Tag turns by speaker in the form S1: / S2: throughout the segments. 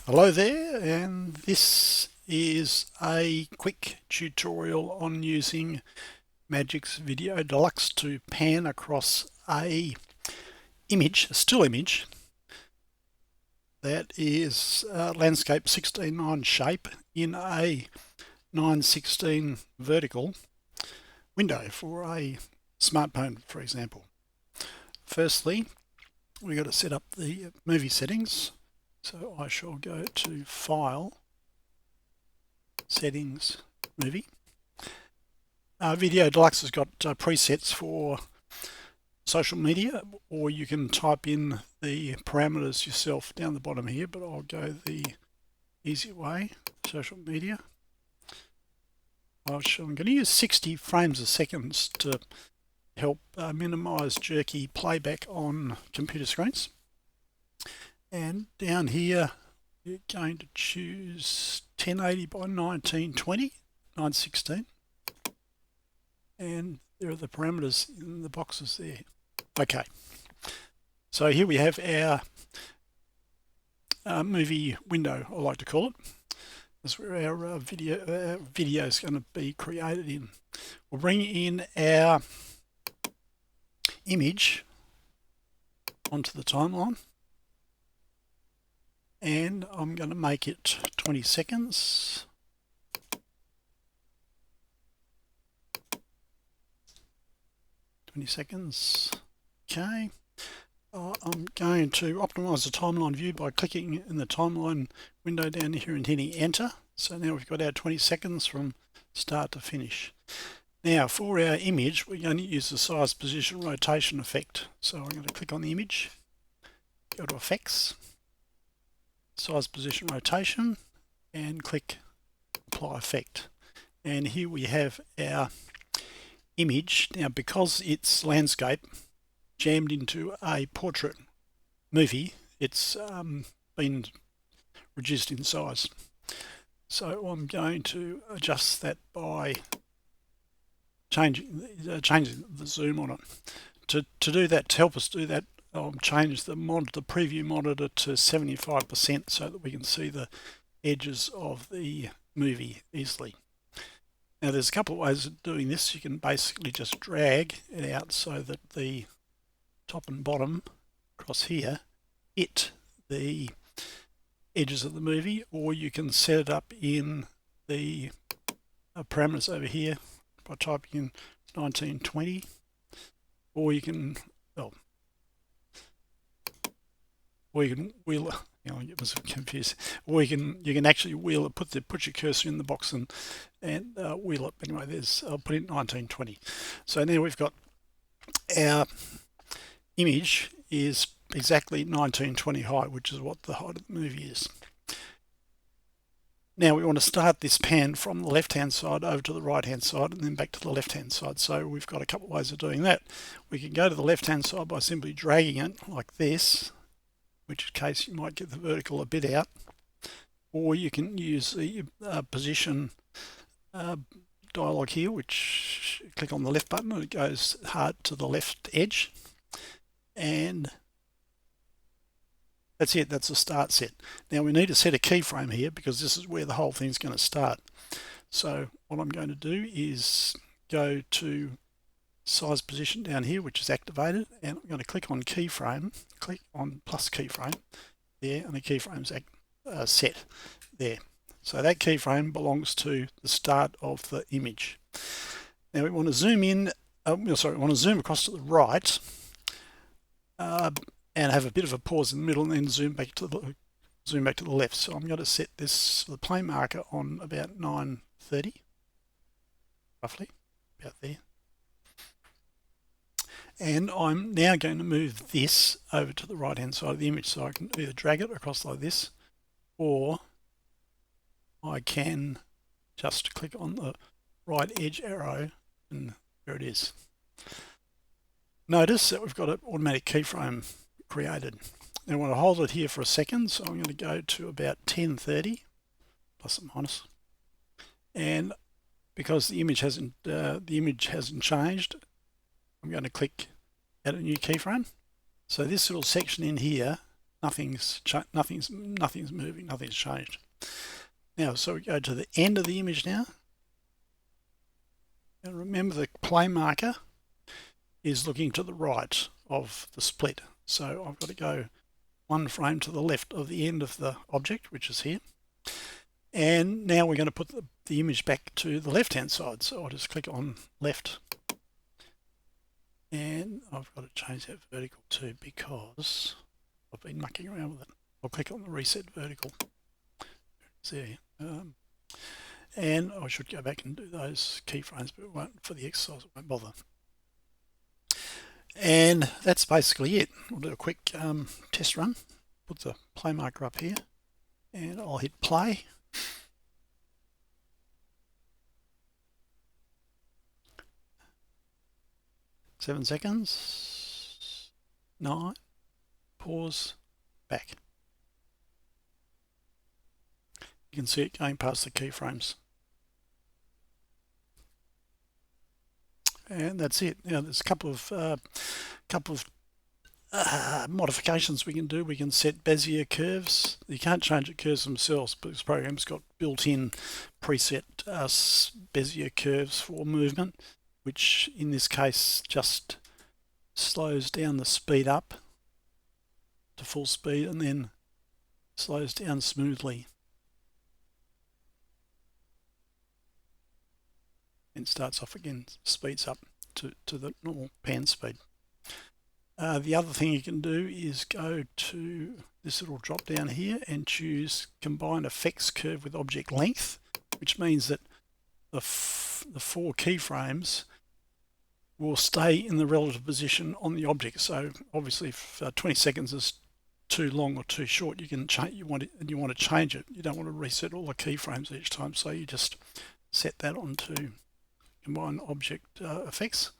S1: Hello there, and this is a quick tutorial on using Magix Video Deluxe to pan across a still image that is landscape 16:9 shape in a 9:16 vertical window for a smartphone, for example. Firstly, we've got to set up the movie settings. So I shall go to File, Settings, Movie. Video Deluxe has got presets for social media, or you can type in the parameters yourself down the bottom here, but I'll go the easy way, social media. I'm going to use 60 frames a second to help minimize jerky playback on computer screens. And down here, you're going to choose 1080 by 1920, 916. And there are the parameters in the boxes there. Okay, so here we have our movie window, I like to call it. That's where our video is going to be created in. We'll bring in our image onto the timeline. And I'm going to make it 20 seconds. Okay. I'm going to optimize the timeline view by clicking in the timeline window down here and hitting enter. So now we've got our 20 seconds from start to finish. Now for our image, we're going to use the size, position, rotation effect. So I'm going to click on the image, go to effects, size, position, rotation, and click apply effect. And here we have our image. Now because it's landscape jammed into a portrait movie, it's been reduced in size. So I'm going to adjust that by changing the zoom on it. To do that, to help us do that, I'll change the preview monitor to 75% so that we can see the edges of the movie easily. Now there's a couple of ways of doing this. You can basically just drag it out so that the top and bottom across here hit the edges of the movie, or you can set it up in the parameters over here by typing in 1920, or you can, or you can wheel, it was confused. Or you can actually wheel it, put your cursor in the box and wheel it. Anyway, I'll put in 1920. So now we've got our image is exactly 1920 high, which is what the height of the movie is. Now we want to start this pan from the left-hand side over to the right-hand side and then back to the left-hand side. So we've got a couple of ways of doing that. We can go to the left-hand side by simply dragging it like this, which case you might get the vertical a bit out, or you can use the position dialog here, which click on the left button and it goes hard to the left edge, and that's it. That's the start set. Now we need to set a keyframe here because this is where the whole thing's going to start. So what I'm going to do is go to size position down here, which is activated, and I'm going to click on keyframe, click on plus keyframe there, and the keyframe's set there. So that keyframe belongs to the start of the image. Now we want to zoom in, we want to zoom across to the right and have a bit of a pause in the middle, and then zoom back to the left. So I'm going to set the plane marker on about 930, roughly about there. And I'm now going to move this over to the right hand side of the image, so I can either drag it across like this, or I can just click on the right edge arrow and there it is. Notice that we've got an automatic keyframe created. Now I want to hold it here for a second, so I'm going to go to about 1030 plus or minus, and because the image hasn't changed, I'm going to click add a new keyframe. So this little section in here nothing's moving, nothing's changed. Now, so we go to the end of the image now. And remember, the play marker is looking to the right of the split. So I've got to go one frame to the left of the end of the object, which is here. And now we're going to put the image back to the left-hand side. So I'll just click on left. And I've got to change that vertical too because I've been mucking around with it. I'll click on the reset vertical. There. And I should go back and do those keyframes, but it won't, for the exercise, it won't bother. And that's basically it. We'll do a quick test run. Put the play marker up here, and I'll hit play. Seven seconds. 9. Pause. Back. You can see it going past the keyframes. And that's it. Now there's a couple of modifications we can do. We can set Bezier curves. You can't change the curves themselves, but this program's got built-in preset Bezier curves for movement, which in this case just slows down the speed up to full speed and then slows down smoothly and starts off again, speeds up to the normal pan speed. The other thing you can do is go to this little drop down here and choose combine effects curve with object length, which means that the 4 keyframes will stay in the relative position on the object. So obviously if 20 seconds is too long or too short, you can change, you want to change it. You don't want to reset all the keyframes each time, so you just set that onto combine object effects,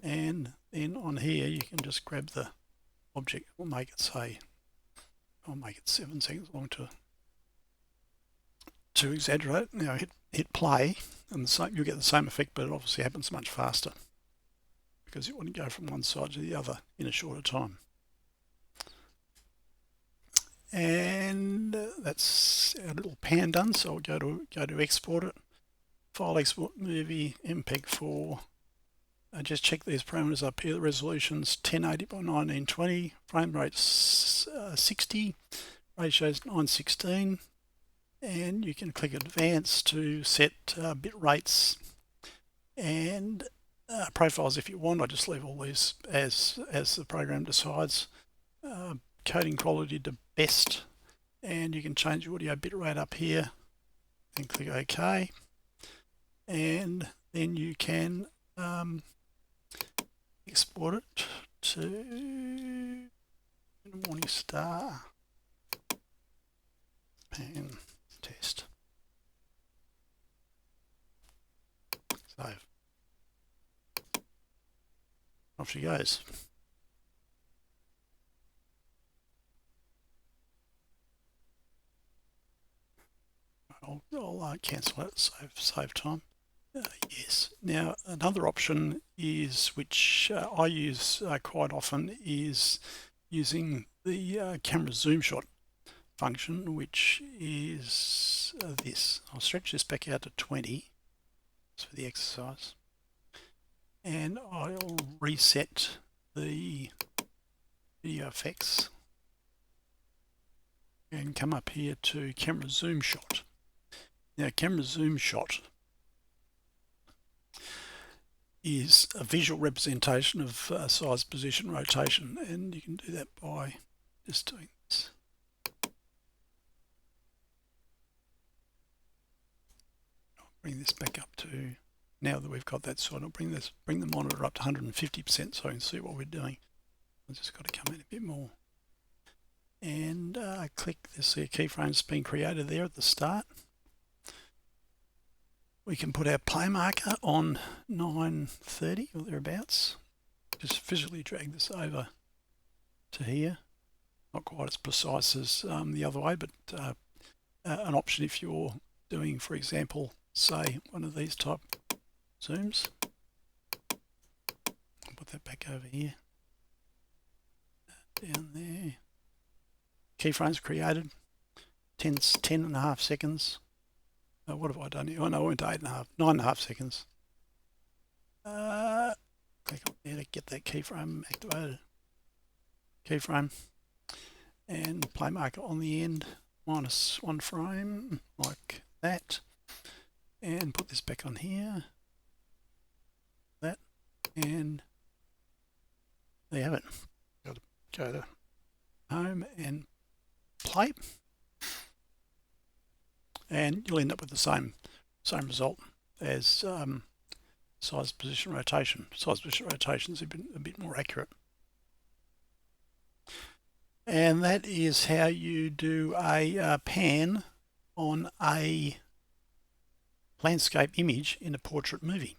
S1: and then on here you can just grab the object. We'll make it, say, I'll make it 7 seconds long to exaggerate. Now hit play, and you'll get the same effect, but it obviously happens much faster because it wouldn't go from one side to the other in a shorter time. And that's our little pan done. So I'll go to export it. File export movie MPEG-4. Just check these parameters up here. The resolution's 1080 by 1920, frame rate's 60, ratio's 916, and you can click advanced to set bit rates and profiles if you want. I just leave all these as the program decides. Coding quality to best, and you can change the audio bit rate up here and click OK. And then you can export it to Morningstar pan test. Save. Off she goes. I'll cancel it, save time. Yes. Now another option is, which I use quite often, is using the camera zoom shot function, which is this. I'll stretch this back out to 20. That's for the exercise. And I'll reset the video effects and come up here to camera zoom shot. Now camera zoom shot is a visual representation of size, position, rotation, and you can do that by just doing this. I'll bring this back up to, now that we've got that sort, I'll bring the monitor up to 150% so I can see what we're doing. I've just got to come in a bit more and click this keyframe's been created there at the start. We can put our play marker on 9:30 or thereabouts. Just physically drag this over to here. Not quite as precise as the other way, but an option if you're doing, for example, say one of these type zooms. I'll put that back over here. Down there. keyframes created. 10.5 seconds. What have I done here? Oh no, I went to 8.5, 9.5 seconds. Click up there to get that keyframe activated. Keyframe and play marker on the end, -1 frame, like that. And put this back on here. That, and there you have it. Got to go to home and play, and you'll end up with the same result as size, position, rotation. Size, position, rotation is a bit more accurate. And that is how you do a pan on a landscape image in a portrait movie.